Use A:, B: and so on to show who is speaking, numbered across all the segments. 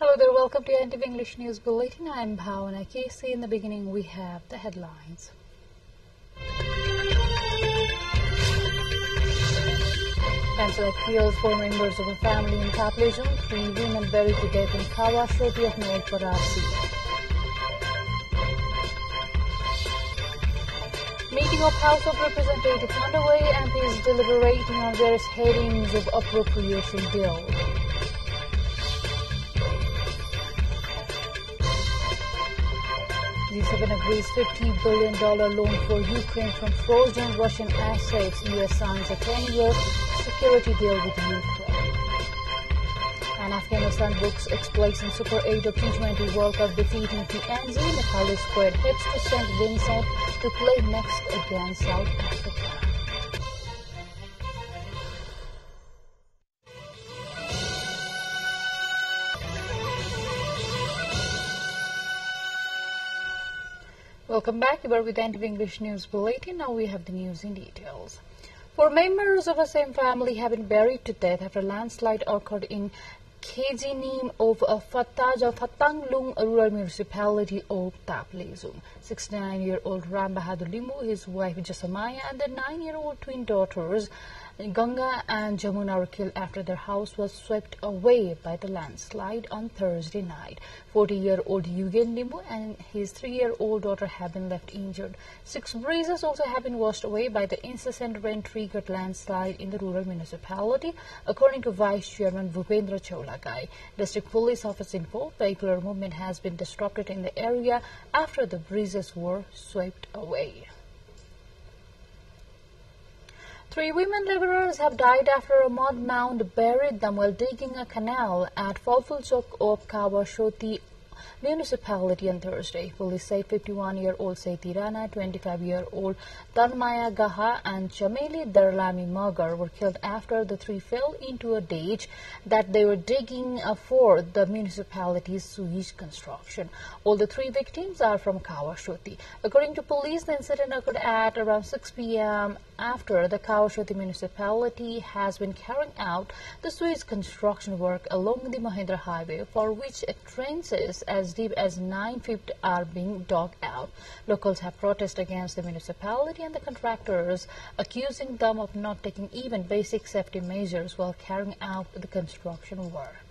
A: Hello there, welcome to NTV English News Bulletin. I am Bhavana Casey. In the beginning, we have the headlines. Cancer appeals for members of a family in Tapley Zone. 3 women buried to death in Kawashoti of Nepal. Meeting of House of Representatives underway. MPs deliberating on various headings of appropriation bill. G7 agrees $50 billion loan for Ukraine from frozen Russian assets. U.S. signs a 10-year security deal with Ukraine. And Afghanistan books exploits in Super 8 of T20 World Cup, defeating PNG. Nepal squared hits to St. Vincent to play next against South Africa. Welcome back. You are with NTV English News Bulletin. Now we have the news in details. 4 members of the same family have been buried to death after a landslide occurred in Kejinim of Fatanglung rural municipality of Taplezum. 69-year-old Ram Bahadur Limu, his wife Jasamaya, and their 9-year-old twin daughters Ganga and Jamuna were killed after their house was swept away by the landslide on Thursday night. 40-year-old Yugen Limu and his 3-year-old daughter have been left injured. 6 breezes also have been washed away by the incessant rain-triggered landslide in the rural municipality, according to Vice Chairman Bhupendra Chaulagai. District Police Office info, vehicular movement has been disrupted in the area after the breezes were swept away. 3 women laborers have died after a mud mound buried them while digging a canal at Falfulchok of Kawashoti municipality on Thursday. Police say 51-year-old Sethi Rana, 25-year-old Tanmaya Gaha and Chameli Darlami Magar were killed after the 3 fell into a ditch that they were digging for the municipality's sewage construction. All the 3 victims are from Kawashoti. According to police, the incident occurred at around 6 p.m. after the Kawashoti municipality has been carrying out the sewage construction work along the Mahindra Highway, for which trenches as deep as 9 feet are being dug out. Locals have protested against the municipality and the contractors, accusing them of not taking even basic safety measures while carrying out the construction work.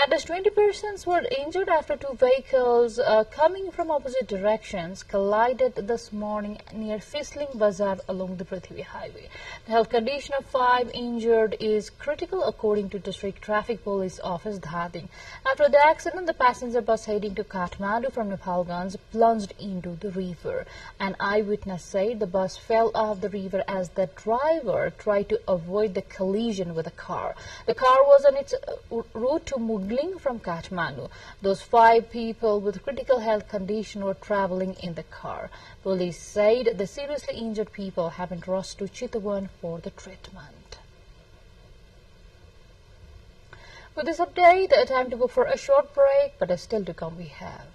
A: At least 20 persons were injured after 2 vehicles coming from opposite directions collided this morning near Fisling Bazaar along the Prithvi Highway. The health condition of 5 injured is critical, according to District Traffic Police Office Dhading. After the accident, the passenger bus heading to Kathmandu from Nepalganj plunged into the river. An eyewitness said the bus fell off the river as the driver tried to avoid the collision with a car. The car was on its route to Mugling from Kathmandu. Those 5 people with critical health condition were traveling in the car. Police said the seriously injured people have been rushed to Chittagong for the treatment. With this update, time to go for a short break, but still to come we have.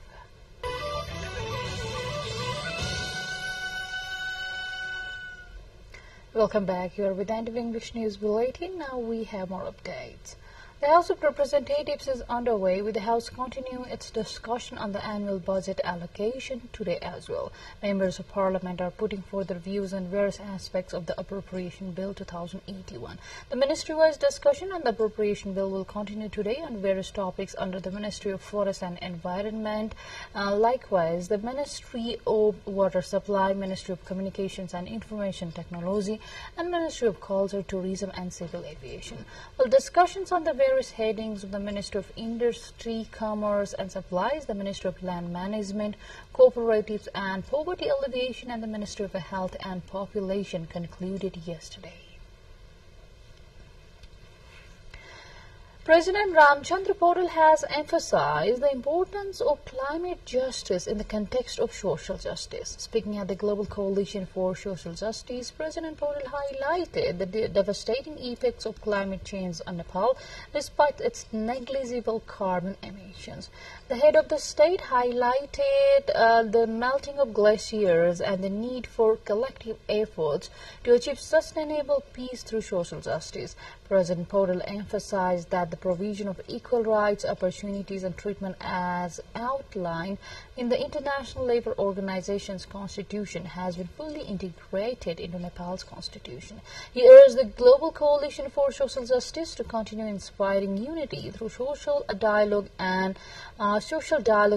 A: Welcome back. You are with NTV English News Bulletin. Now we have more updates. The House of Representatives is underway, with the House continuing its discussion on the annual budget allocation today as well. Members of Parliament are putting forth their views on various aspects of the Appropriation Bill 2081. The ministry-wise discussion on the Appropriation Bill will continue today on various topics under the Ministry of Forest and Environment. Likewise, the Ministry of Water Supply, Ministry of Communications and Information Technology, and Ministry of Culture, Tourism and Civil Aviation. Well, discussions on the various headings of the Ministry of Industry, Commerce and Supplies, the Ministry of Land Management, Cooperatives and Poverty Alleviation, and the Ministry of Health and Population concluded yesterday. President Ramchandra Paul has emphasized the importance of climate justice in the context of social justice. Speaking at the Global Coalition for Social Justice, President Paul highlighted the devastating effects of climate change on Nepal despite its negligible carbon emissions. The head of the state highlighted the melting of glaciers and the need for collective efforts to achieve sustainable peace through social justice. President Paul emphasized that the provision of equal rights, opportunities and treatment as outlined in the International Labour Organization's constitution has been fully integrated into Nepal's constitution. He urged the Global Coalition for Social Justice to continue inspiring unity through social dialogue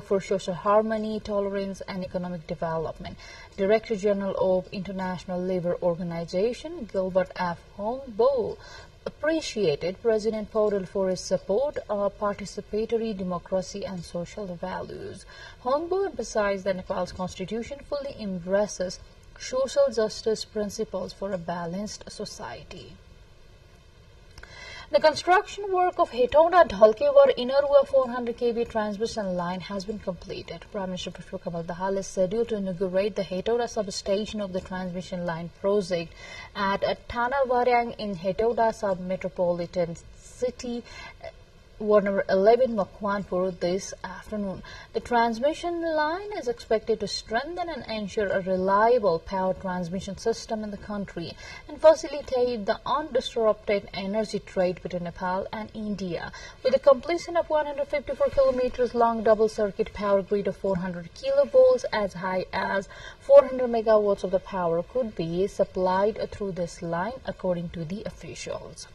A: for social harmony, tolerance and economic development. Director General of International Labour Organization, Gilbert F. Hongbo, appreciated President Paudel for his support of participatory democracy and social values. Hongbo emphasized that Nepal's constitution fully embraces social justice principles for a balanced society. The construction work of Hetauda-Dhalkewar Inarua 400 kV transmission line has been completed. Prime Minister Pushpa Kamal Dahal is scheduled to inaugurate the Hetauda substation of the transmission line project at Thanavaryang in Hetauda sub-metropolitan city, Ward number 11, Makwanpur, this afternoon. The transmission line is expected to strengthen and ensure a reliable power transmission system in the country and facilitate the undisrupted energy trade between Nepal and India. With the completion of 154 kilometers long double-circuit power grid of 400 kilovolts, as high as 400 megawatts of the power could be supplied through this line, according to the officials.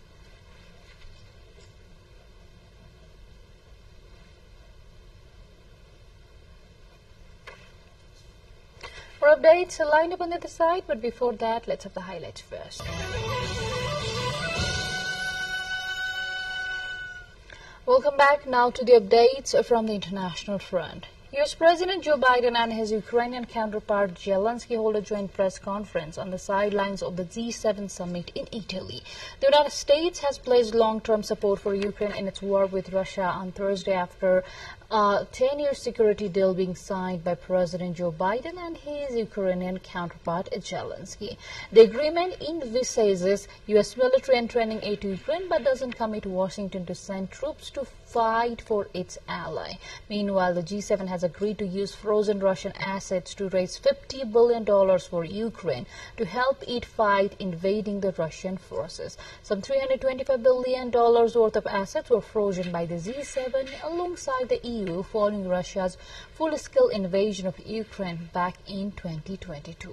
A: For updates lined up on the other side, but before that, let's have the highlights first. Welcome back now to the updates from the international front. U.S. President Joe Biden and his Ukrainian counterpart Zelensky hold a joint press conference on the sidelines of the G7 summit in Italy. The United States has pledged long-term support for Ukraine in its war with Russia on Thursday after a 10-year security deal being signed by President Joe Biden and his Ukrainian counterpart Zelensky. The agreement envisages U.S. military and training aid to Ukraine but doesn't commit Washington to send troops to fight for its ally. Meanwhile, the G7 has agreed to use frozen Russian assets to raise $50 billion for Ukraine to help it fight invading the Russian forces. Some $325 billion worth of assets were frozen by the G7 alongside the EU following Russia's full-scale invasion of Ukraine back in 2022.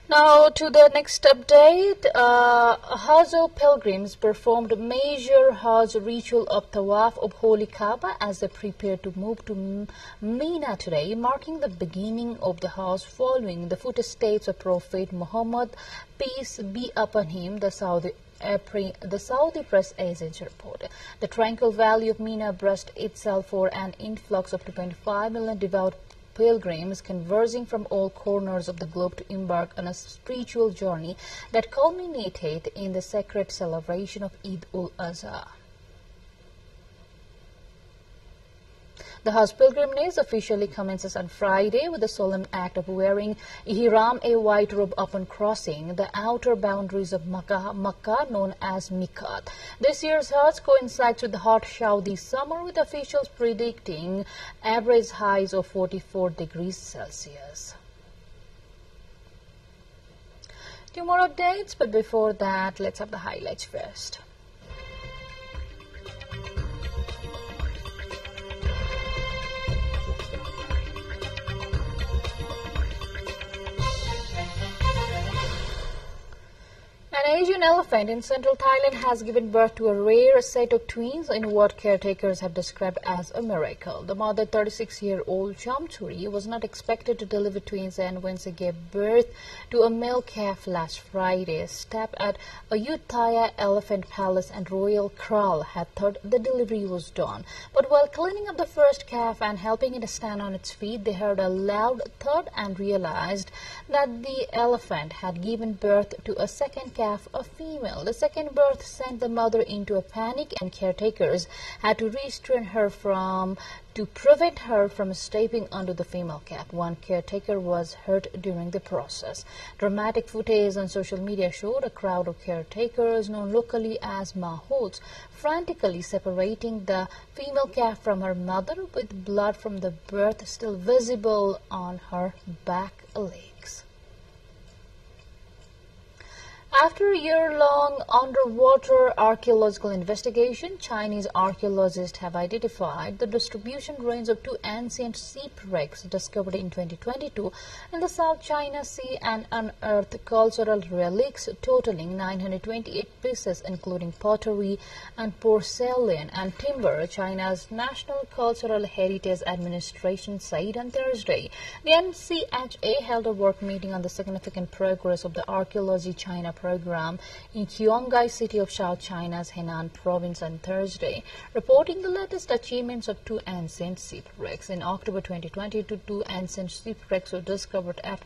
A: Now to the next update. Hajj pilgrims performed major Hajj ritual of Tawaf of Holy Kaaba as they prepare to move to Mina today, marking the beginning of the Hajj following the footsteps of Prophet Muhammad, peace be upon him, the Saudi press agency reported. The tranquil valley of Mina braced itself for an influx of 2.5 million devout pilgrims converging from all corners of the globe to embark on a spiritual journey that culminated in the sacred celebration of Eid ul-Azha. The Hajj pilgrimage officially commences on Friday with the solemn act of wearing ihram, a white robe, upon crossing the outer boundaries of Makkah, known as Miqat. This year's Hajj coincides with the hot Saudi summer, with officials predicting average highs of 44 degrees Celsius. Two more updates, but before that, let's have the highlights first. An Asian elephant in central Thailand has given birth to a rare set of twins in what caretakers have described as a miracle. The mother, 36-year-old Chamchuri, was not expected to deliver twins, and when she gave birth to a male calf last Friday, staff at Ayutthaya Elephant Palace and Royal Kraal had thought the delivery was done. But while cleaning up the first calf and helping it stand on its feet, they heard a loud thud and realized that the elephant had given birth to a second calf, a female. The second birth sent the mother into a panic, and caretakers had to restrain her to prevent her from stepping onto the female calf. One caretaker was hurt during the process. Dramatic footage on social media showed a crowd of caretakers, known locally as mahots, frantically separating the female calf from her mother, with blood from the birth still visible on her back legs. After a year-long underwater archaeological investigation, Chinese archaeologists have identified the distribution range of two ancient shipwrecks discovered in 2022 in the South China Sea and unearthed cultural relics totaling 928 pieces, including pottery and porcelain and timber, China's National Cultural Heritage Administration said on Thursday. The NCHA held a work meeting on the significant progress of the Archaeology China program in Qionghai city of South China's Henan province on Thursday, reporting the latest achievements of two ancient shipwrecks. In October 2022, two ancient shipwrecks were discovered at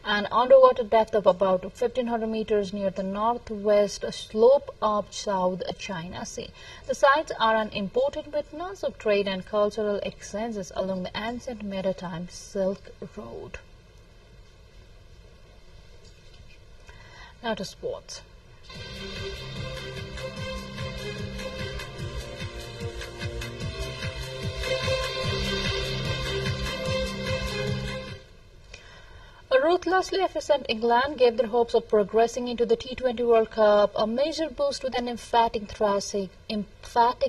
A: an underwater depth of about 1,500 meters near the northwest slope of South China Sea. The sites are an important witness of trade and cultural exchanges along the ancient maritime Silk Road. Now to sports. A ruthlessly efficient England gave their hopes of progressing into the T20 World Cup a major boost with an emphatic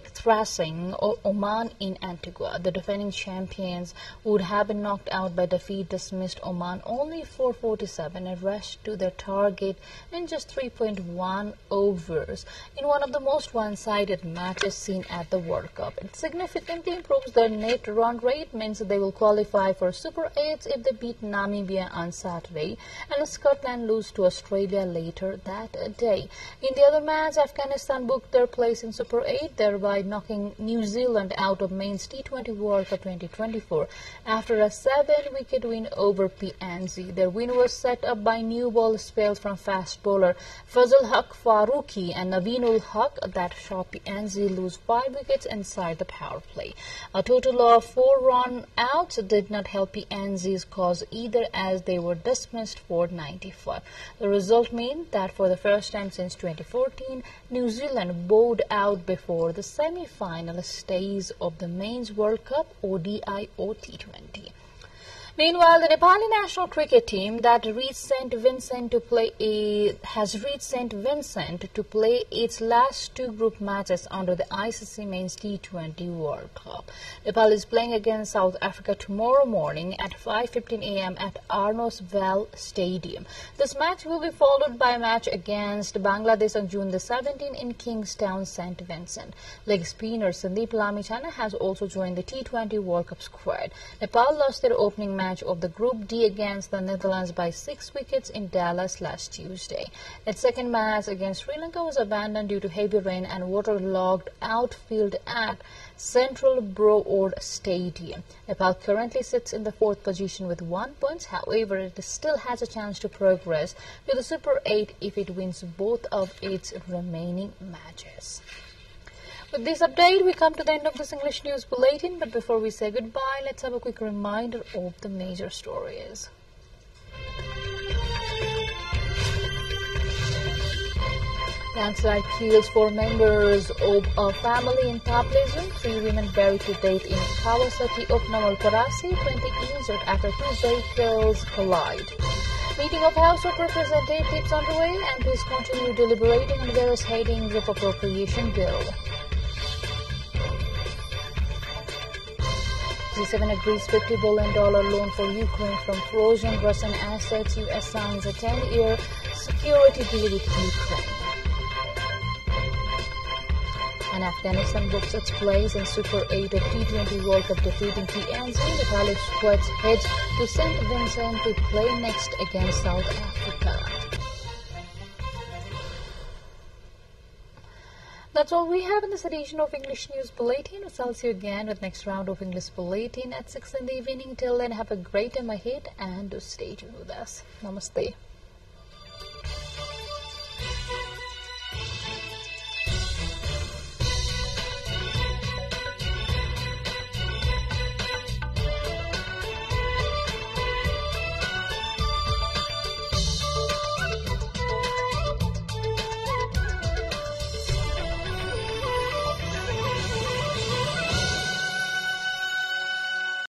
A: thrashing Oman in Antigua. The defending champions would have been knocked out by defeat, dismissed Oman only 447 and rushed to their target in just 3.1 overs in one of the most one-sided matches seen at the World Cup. It significantly improves their net run rate, means they will qualify for Super 8 if they beat Namibia on Saturday and Scotland lose to Australia later that day. In the other match, Afghanistan booked their place in Super 8, thereby knocking New Zealand out of Maine's T20 World Cup 2024 after a 7-wicket win over PNG. Their win was set up by new ball spells from fast bowler Fazal Haq Farooqi and Naveenul Haq that saw PNG lose 5 wickets inside the power play. A total of 4 run-outs did not help PNG's cause either, as they were dismissed for 95. The result means that for the first time since 2014, New Zealand bowed out before the semi-final stage of the Men's World Cup ODI or T20. Meanwhile, the Nepali national cricket team that reached St. Vincent to play its last 2 group matches under the ICC Men's T20 World Cup. Nepal is playing against South Africa tomorrow morning at 5:15 a.m. at Arnosvale Stadium. This match will be followed by a match against Bangladesh on June the 17th in Kingstown, St. Vincent. Leg spinner Sandeep Lamichhane has also joined the T20 World Cup squad. Nepal lost their opening match of the Group D against the Netherlands by 6 wickets in Dallas last Tuesday. Its second match against Sri Lanka was abandoned due to heavy rain and waterlogged outfield at Central Broad Stadium. Nepal currently sits in the 4th position with 1 point. However, it still has a chance to progress to the Super 8 if it wins both of its remaining matches. With this update, we come to the end of this English News Bulletin, but before we say goodbye, let's have a quick reminder of the major stories. Landslide kills 4 members of a family in Tablezu, 3 women buried to date in Kawasaki of Namalparasi, 20 injured after 2 vehicles collide. Meeting of House of Representatives underway, and please continue deliberating on various headings of appropriation bill. G7 agrees $50 billion loan for Ukraine from frozen Russian assets. U.S. signs a 10-year security deal with Ukraine. And Afghanistan books its place in Super 8 of T20 World Cup, defeating PNG. The college squad heads to St. Vincent to play next against South Africa. That's all we have in this edition of English News Bulletin. I'll see you again with next round of English Bulletin at 6 in the evening. Till then, have a great time ahead and stay tuned with us. Namaste.